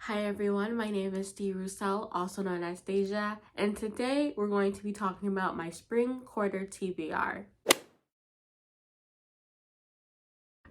Hi everyone, my name is Dee Roussel, also known as Deja, and today we're going to be talking about my spring quarter TBR.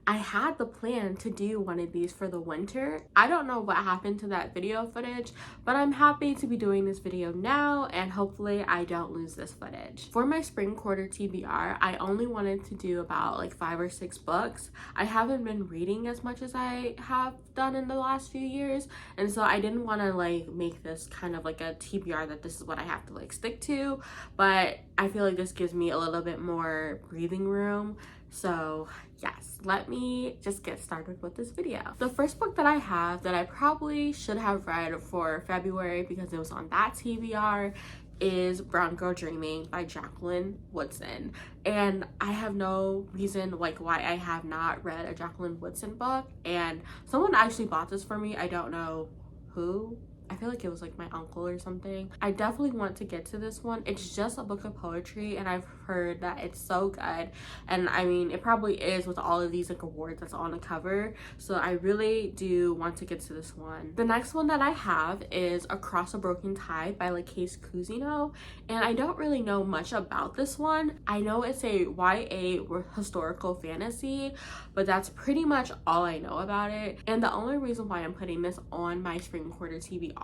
I had the plan to do one of these for the winter. I don't know what happened to that video footage, but I'm happy to be doing this video now and hopefully I don't lose this footage. For my spring quarter TBR, I only wanted to do about like 5 or 6 books. I haven't been reading as much as I have done in the last few years, and so I didn't want to like make this kind of like a TBR that this is what I have to like stick to, but I feel like this gives me a little bit more breathing room. So yes, let me just get started with this video. The first book that I have that I probably should have read for February because it was on that TBR is Brown Girl Dreaming by Jacqueline Woodson. And I have no reason like why I have not read a Jacqueline Woodson book, and someone actually bought this for me. I don't know who. I feel like it was like my uncle or something. I definitely want to get to this one. It's just a book of poetry and I've heard that it's so good, and I mean it probably is with all of these like awards that's on the cover, so I really do want to get to this one. The next one that I have is Across a Broken Tide by Case Cousino, and I don't really know much about this one. I know it's a YA historical fantasy, but that's pretty much all I know about it, and the only reason why I'm putting this on my spring quarter TBR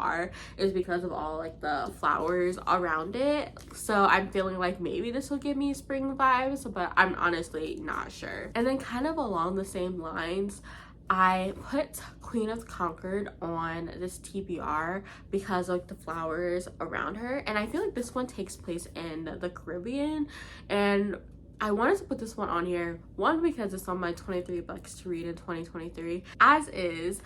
is because of all like the flowers around it. So I'm feeling like maybe this will give me spring vibes, but I'm honestly not sure. And then kind of along the same lines, I put Queen of Concord on this TBR because of the flowers around her, and I feel like this one takes place in the Caribbean, and I wanted to put this one on here, one because it's on my 23 books to read in 2023, as is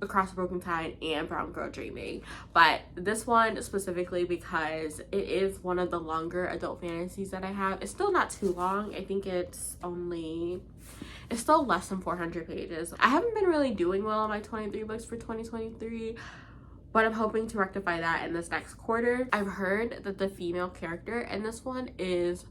Across a Broken Tide and Brown Girl Dreaming, but this one specifically because it is one of the longer adult fantasies that I have. It's still not too long. I think it's still less than 400 pages. I haven't been really doing well on my 23 books for 2023, but I'm hoping to rectify that in this next quarter. I've heard that the female character in this one is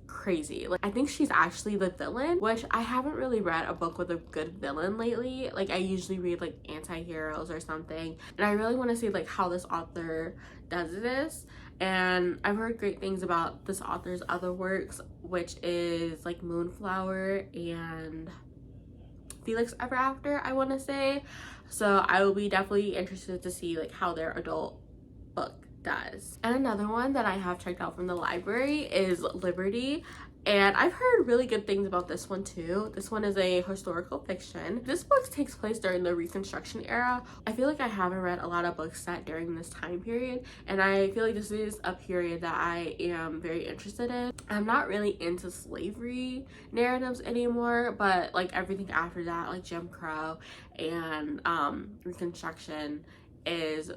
crazy. Like, I think she's actually the villain, which I haven't really read a book with a good villain lately. Like, I usually read like anti-heroes or something, and I really want to see like how this author does this. And I've heard great things about this author's other works, which is like Moonflower and Felix Ever After, I want to say. So I will be definitely interested to see like how their adult book does. And another one that I have checked out from the library is Liberty, and I've heard really good things about this one too. This one is a historical fiction. This book takes place during the Reconstruction era. I feel like I haven't read a lot of books set during this time period, and I feel like this is a period that I am very interested in. I'm not really into slavery narratives anymore, but like everything after that, like Jim Crow and Reconstruction, is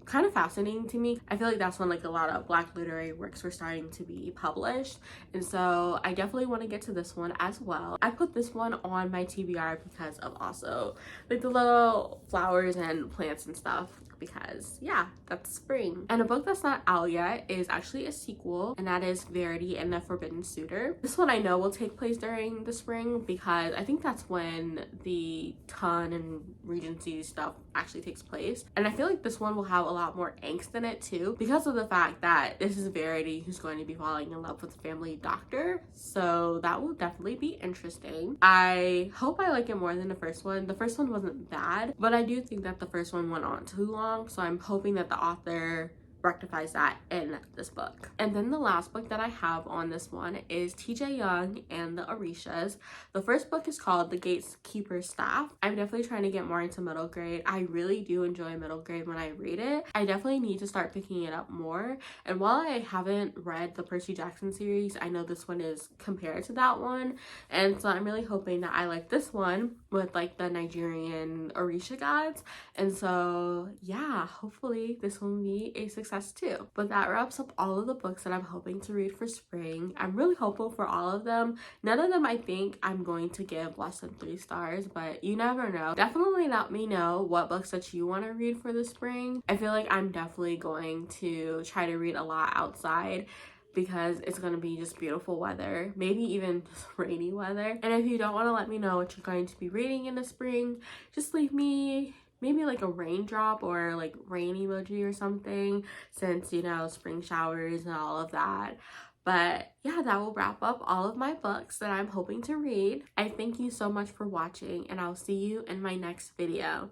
kind of fascinating to me. I feel like that's when like a lot of Black literary works were starting to be published, and so I definitely want to get to this one as well. I put this one on my TBR because of also like the little flowers and plants and stuff, because yeah, that's spring. And a book that's not out yet is actually a sequel, and that is Verity and the Forbidden Suitor. This one I know will take place during the spring because I think that's when the Ton and Regency stuff actually takes place, and I feel like this one will have a lot more angst in it too, because of the fact that this is Verity who's going to be falling in love with the family doctor, so that will definitely be interesting. I hope I like it more than the first one. The first one wasn't bad, but I do think that the first one went on too long, so I'm hoping that the author rectifies that in this book. And then the last book that I have on this one is TJ Young and the Orishas. The first book is called The Gatekeeper's Staff. I'm definitely trying to get more into middle grade. I really do enjoy middle grade when I read it. I definitely need to start picking it up more, and while I haven't read the Percy Jackson series, I know this one is compared to that one, and so I'm really hoping that I like this one with like the Nigerian Orisha gods, and so yeah, hopefully this will be a success too. But that wraps up all of the books that I'm hoping to read for spring. I'm really hopeful for all of them. None of them I think I'm going to give less than 3 stars, but you never know. Definitely let me know what books that you want to read for the spring. I feel like I'm definitely going to try to read a lot outside because it's going to be just beautiful weather, maybe even just rainy weather. And if you don't want to let me know what you're going to be reading in the spring, just leave me maybe like a raindrop or like rain emoji or something, since, you know, spring showers and all of that. But yeah, that will wrap up all of my books that I'm hoping to read. I thank you so much for watching, and I'll see you in my next video.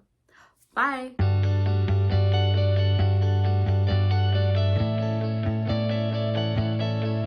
Bye!